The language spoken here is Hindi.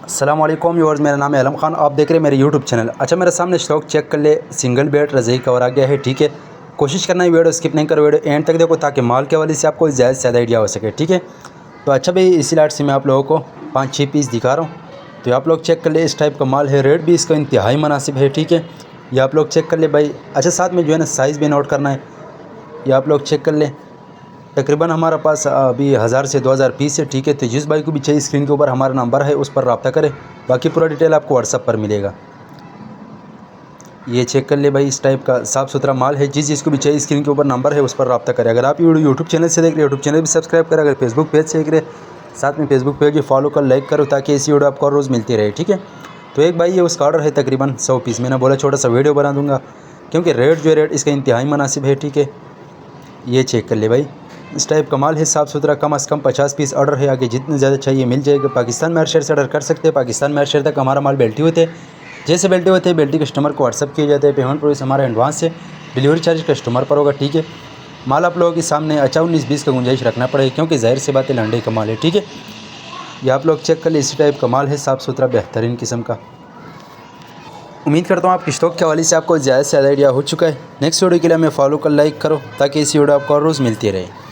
अस्सलाम वालेकुम व्यूअर्स, मेरा नाम है आलम खान, आप देख रहे हैं मेरे यूट्यूब चैनल। अच्छा, मेरे सामने स्टॉक चेक कर ले, सिंगल बेड रज़ाई कवर आ गया है। ठीक है, कोशिश करना है वीडियो स्किप नहीं करो, वीडियो एंड तक देखो ताकि माल के हवाले से आपको ज़्यादा से ज़्यादा आइडिया हो सके। ठीक है, तो अच्छा भाई, इसी लाट से मैं आप लोगों को 5-6 पीस दिखा रहा हूँ, तो आप लोग चेक कर ले। इस टाइप का माल है, रेट भी इसका इंतहाई मुनासिब है। ठीक है, ये आप लोग चेक कर ले भाई। अच्छा, साथ में जो है ना साइज़ भी नोट करना है, ये आप लोग चेक कर ले। तकरीबन हमारे पास अभी 1000 से 2000 पीस है। ठीक है, तो जिस भाई को भी चाहिए स्क्रीन के ऊपर हमारा नंबर है, उस पर रब्ता करें, बाकी पूरा डिटेल आपको व्हाट्सअप पर मिलेगा। ये चेक कर ले भाई, इस टाइप का साफ़ सुथरा माल है। जिसको भी चाहिए स्क्रीन के ऊपर नंबर है, उस पर रब्ता करें। अगर आप यूट्यूब चैनल से देख रहे हो, यूट्यूब चैनल भी सब्सक्राइब करें। अगर फेसबुक पेज से देख रहे, साथ में फेसबुक पेज भी फॉलो कर, लाइक करो, ताकि ऐसी वीडियो आपको रोज़ मिलती रहे। ठीक है, तो एक भाई ये उसका ऑर्डर है तकरीबन 100 पीस। मैंने बोला छोटा सा वीडियो बना दूंगा, क्योंकि रेट जो है रेट इसका इंतहाई मुनासिब है। ठीक है, ये चेक कर ले भाई, इस टाइप का माल है, साफ़ सुथरा। कम से कम 50 पीस ऑर्डर है, आगे जितने ज़्यादा चाहिए मिल जाएगा। पाकिस्तान में हर शहर से ऑर्डर कर सकते हैं। पाकिस्तान में हर शहर तक हमारा माल बेल्टी होते हैं। जैसे बेल्टी होते हैं, बेल्टी कस्टमर को व्हाट्सअप किए जाते हैं। पेमेंट प्रोसेस हमारा एडवांस है, डिलीवरी चार्ज कस्टमर पर होगा। ठीक है, माल आप लोगों के सामने 19-20 का गुंजाइश रखना पड़ेगा, क्योंकि ज़ाहिर सी बात है लंडे का माल है। ठीक है, ये आप लोग चेक कर ले, इसी टाइप का माल है, साफ़ सुथरा बेहतरीन किस्म का। उम्मीद करता हूँ आपकी स्टॉक के हवाले से आपको ज़्यादा से ज़्यादा आइडिया हो चुका है। नेक्स्ट वीडियो के लिए हमें फॉलो कर, लाइक करो, ताकि इसी वीडियो आपको रोज़ मिलती रहे।